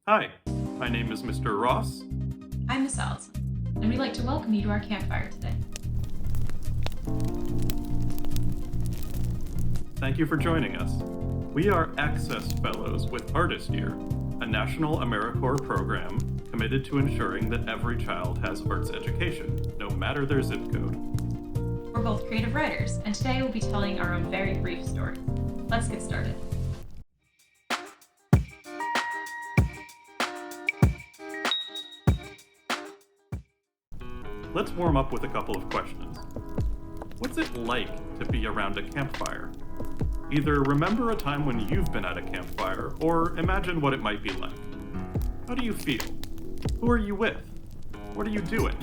Hi, my name is Mr. Ross. I'm Miss Allison, and we'd like to welcome you to our campfire today. Thank you for joining us. We are Access Fellows with ArtistYear, a national AmeriCorps program committed to ensuring that every child has arts education, no matter their zip code. We're both creative writers, and today we'll be telling our own very brief story. Let's get started. Let's warm up with a couple of questions. What's it like to be around a campfire? Either remember a time when you've been at a campfire, or imagine what it might be like. How do you feel? Who are you with? What are you doing?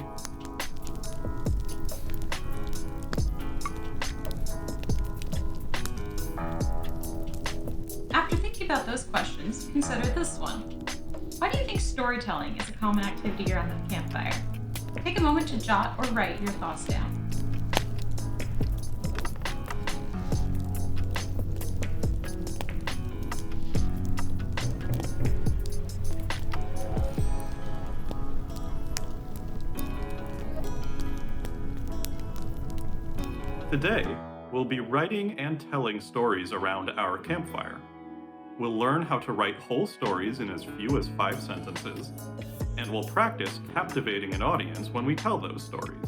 After thinking about those questions, consider this one. Why do you think storytelling is a common activity around the campfire? Take a moment to jot or write your thoughts down. Today, we'll be writing and telling stories around our campfire. We'll learn how to write whole stories in as few as 5 sentences, and we'll practice captivating an audience when we tell those stories.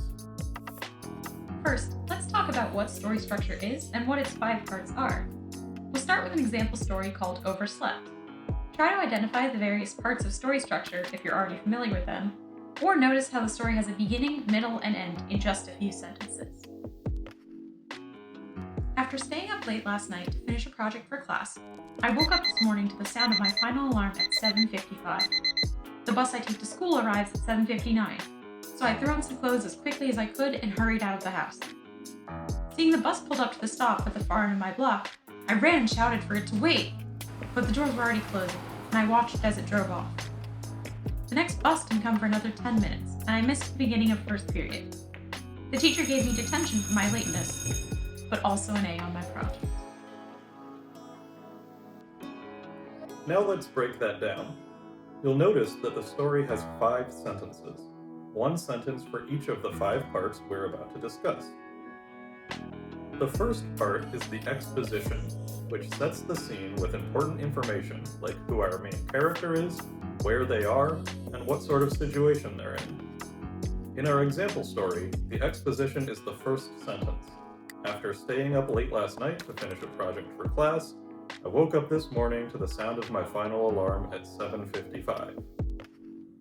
First, let's talk about what story structure is and what its 5 parts are. We'll start with an example story called Overslept. Try to identify the various parts of story structure if you're already familiar with them, or notice how the story has a beginning, middle, and end in just a few sentences. After staying up late last night to finish a project for class, I woke up this morning to the sound of my final alarm at 7:55. The bus I take to school arrives at 7:59, so I threw on some clothes as quickly as I could and hurried out of the house. Seeing the bus pulled up to the stop at the far end of my block, I ran and shouted for it to wait, but the doors were already closing, and I watched as it drove off. The next bus didn't come for another 10 minutes, and I missed the beginning of first period. The teacher gave me detention for my lateness, but also an A on my project. Now let's break that down. You'll notice that the story has 5 sentences, 1 sentence for each of the 5 parts we're about to discuss. The first part is the exposition, which sets the scene with important information like who our main character is, where they are, and what sort of situation they're in. In our example story, the exposition is the first sentence. After staying up late last night to finish a project for class, I woke up this morning to the sound of my final alarm at 7:55.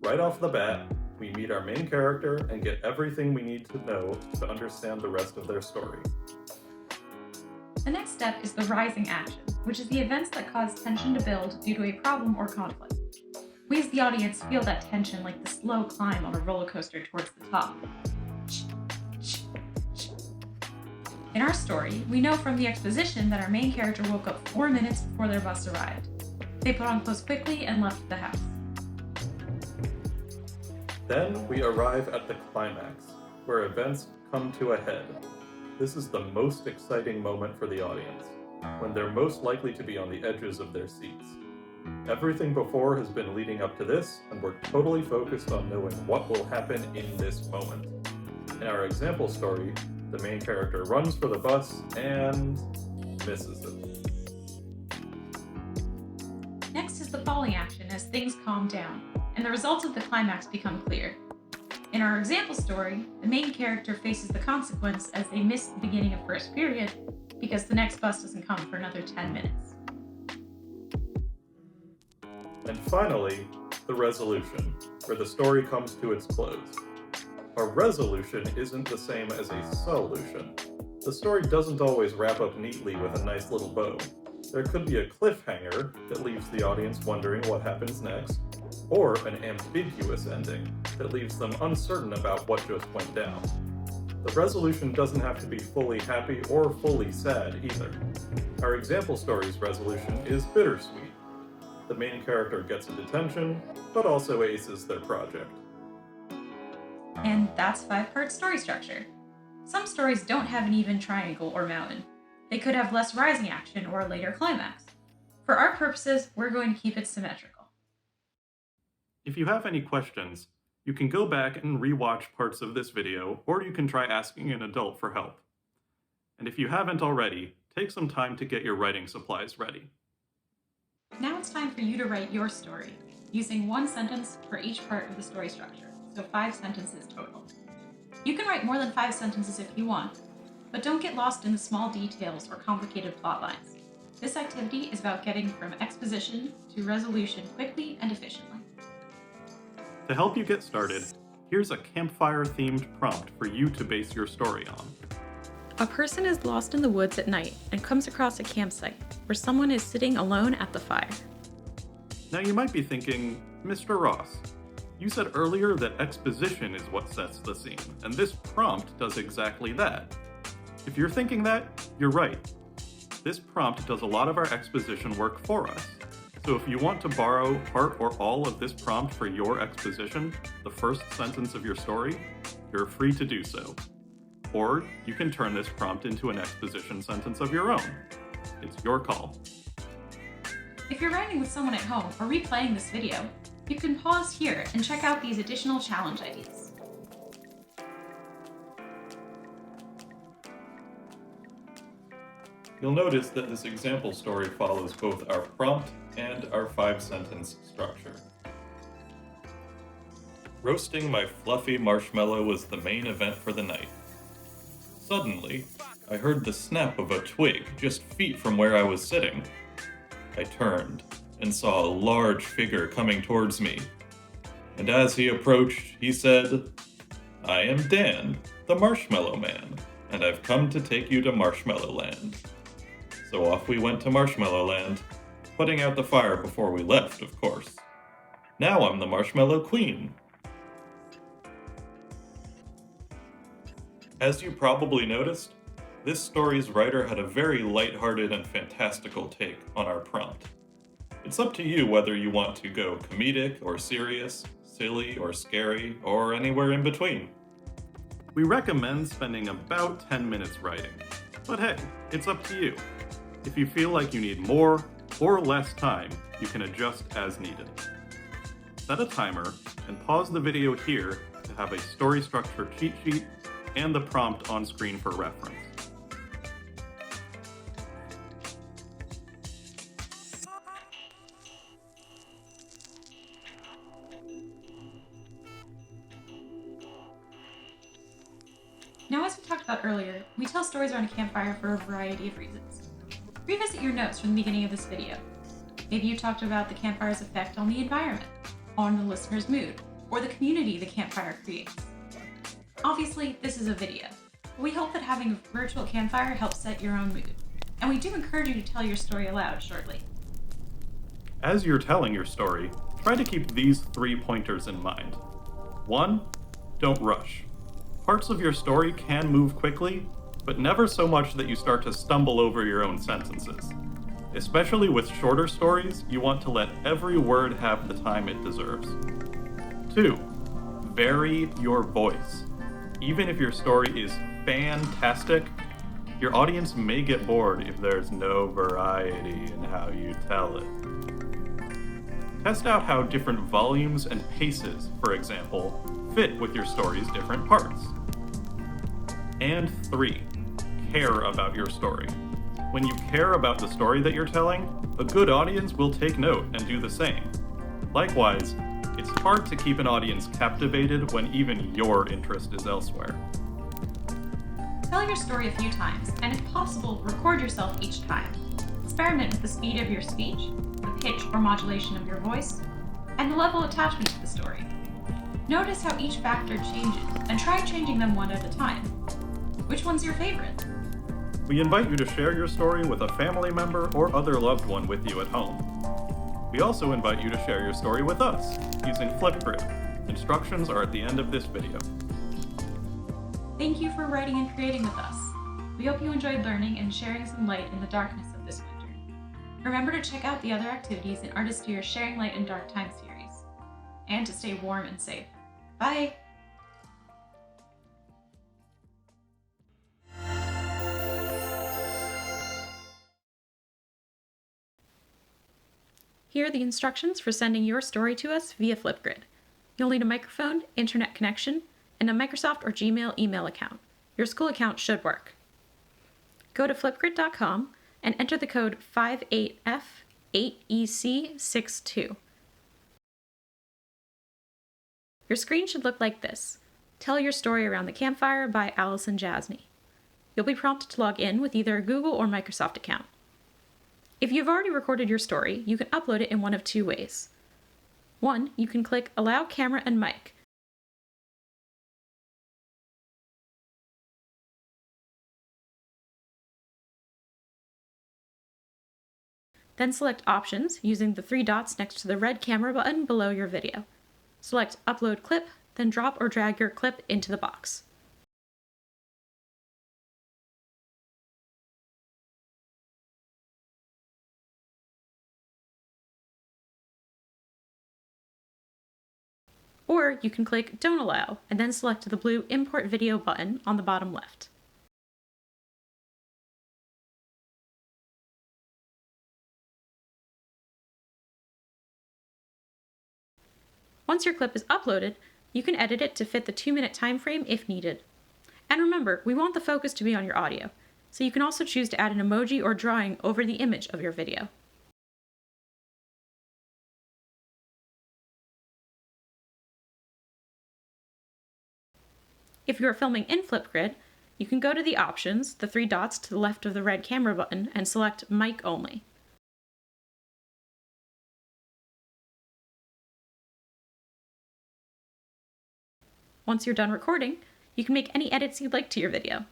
Right off the bat, we meet our main character and get everything we need to know to understand the rest of their story. The next step is the rising action, which is the events that cause tension to build due to a problem or conflict. We as the audience feel that tension like the slow climb on a roller coaster towards the top. In our story, we know from the exposition that our main character woke up 4 minutes before their bus arrived. They put on clothes quickly and left the house. Then we arrive at the climax, where events come to a head. This is the most exciting moment for the audience, when they're most likely to be on the edges of their seats. Everything before has been leading up to this, and we're totally focused on knowing what will happen in this moment. In our example story, the main character runs for the bus and misses it. Next is the falling action as things calm down, and the results of the climax become clear. In our example story, the main character faces the consequence as they miss the beginning of first period because the next bus doesn't come for another 10 minutes. And finally, the resolution, where the story comes to its close. A resolution isn't the same as a solution. The story doesn't always wrap up neatly with a nice little bow. There could be a cliffhanger that leaves the audience wondering what happens next, or an ambiguous ending that leaves them uncertain about what just went down. The resolution doesn't have to be fully happy or fully sad either. Our example story's resolution is bittersweet. The main character gets a detention, but also aces their project. And that's 5-part story structure. Some stories don't have an even triangle or mountain. They could have less rising action or a later climax. For our purposes, we're going to keep it symmetrical. If you have any questions, you can go back and rewatch parts of this video, or you can try asking an adult for help. And if you haven't already, take some time to get your writing supplies ready. Now it's time for you to write your story, using one sentence for each part of the story structure, so 5 sentences total. You can write more than 5 sentences if you want, but don't get lost in the small details or complicated plot lines. This activity is about getting from exposition to resolution quickly and efficiently. To help you get started, here's a campfire-themed prompt for you to base your story on. A person is lost in the woods at night and comes across a campsite where someone is sitting alone at the fire. Now you might be thinking, Mr. Ross, you said earlier that exposition is what sets the scene, and this prompt does exactly that. If you're thinking that, you're right. This prompt does a lot of our exposition work for us. So if you want to borrow part or all of this prompt for your exposition, the first sentence of your story, you're free to do so. Or you can turn this prompt into an exposition sentence of your own. It's your call. If you're writing with someone at home or replaying this video, you can pause here and check out these additional challenge ideas. You'll notice that this example story follows both our prompt and our 5-sentence structure. Roasting my fluffy marshmallow was the main event for the night. Suddenly, I heard the snap of a twig just feet from where I was sitting. I turned and saw a large figure coming towards me. And as he approached, he said, "I am Dan, the Marshmallow Man, and I've come to take you to Marshmallow Land." So off we went to Marshmallow Land, putting out the fire before we left, of course. Now I'm the Marshmallow Queen. As you probably noticed, this story's writer had a very lighthearted and fantastical take on our prompt. It's up to you whether you want to go comedic or serious, silly or scary, or anywhere in between. We recommend spending about 10 minutes writing, but hey, it's up to you. If you feel like you need more or less time, you can adjust as needed. Set a timer and pause the video here to have a story structure cheat sheet and the prompt on screen for reference. Now, as we talked about earlier, we tell stories around a campfire for a variety of reasons. Revisit your notes from the beginning of this video. Maybe you talked about the campfire's effect on the environment, on the listener's mood, or the community the campfire creates. Obviously, this is a video, but we hope that having a virtual campfire helps set your own mood, and we do encourage you to tell your story aloud shortly. As you're telling your story, try to keep these 3 pointers in mind. 1. Don't rush. Parts of your story can move quickly, but never so much that you start to stumble over your own sentences. Especially with shorter stories, you want to let every word have the time it deserves. 2. Vary your voice. Even if your story is fantastic, your audience may get bored if there's no variety in how you tell it. Test out how different volumes and paces, for example, fit with your story's different parts. And 3. Care about your story. When you care about the story that you're telling, a good audience will take note and do the same. Likewise, it's hard to keep an audience captivated when even your interest is elsewhere. Tell your story a few times, and if possible, record yourself each time. Experiment with the speed of your speech, the pitch or modulation of your voice, and the level of attachment to the story. Notice how each factor changes, and try changing them one at a time. Which one's your favorite? We invite you to share your story with a family member or other loved one with you at home. We also invite you to share your story with us using Flipgrid. Instructions are at the end of this video. Thank you for writing and creating with us. We hope you enjoyed learning and sharing some light in the darkness of this winter. Remember to check out the other activities in ArtistYear's Sharing Light in Dark Times series. And to stay warm and safe. Bye! Here are the instructions for sending your story to us via Flipgrid. You'll need a microphone, internet connection, and a Microsoft or Gmail email account. Your school account should work. Go to flipgrid.com and enter the code 58F8EC62. Your screen should look like this. Tell your story around the campfire by Allison Jasne. You'll be prompted to log in with either a Google or Microsoft account. If you've already recorded your story, you can upload it in one of two ways. One, you can click Allow Camera and Mic. Then select Options using the three dots next to the red camera button below your video. Select Upload Clip, then drop or drag your clip into the box. Or you can click Don't Allow and then select the blue Import Video button on the bottom left. Once your clip is uploaded, you can edit it to fit the 2-minute time frame if needed. And remember, we want the focus to be on your audio, so you can also choose to add an emoji or drawing over the image of your video. If you are filming in Flipgrid, you can go to the options, the three dots to the left of the red camera button, and select Mic Only. Once you're done recording, you can make any edits you'd like to your video.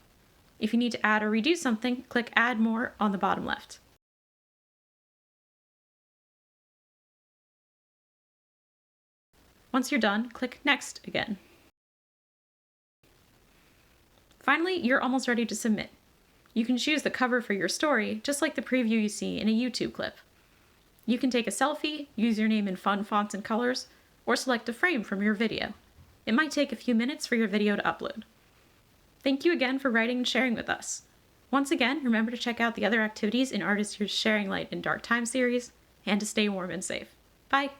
If you need to add or redo something, click Add More on the bottom left. Once you're done, click Next again. Finally, you're almost ready to submit. You can choose the cover for your story, just like the preview you see in a YouTube clip. You can take a selfie, use your name in fun fonts and colors, or select a frame from your video. It might take a few minutes for your video to upload. Thank you again for writing and sharing with us. Once again, remember to check out the other activities in ArtistYear's Sharing Light in Dark Time series, and to stay warm and safe. Bye!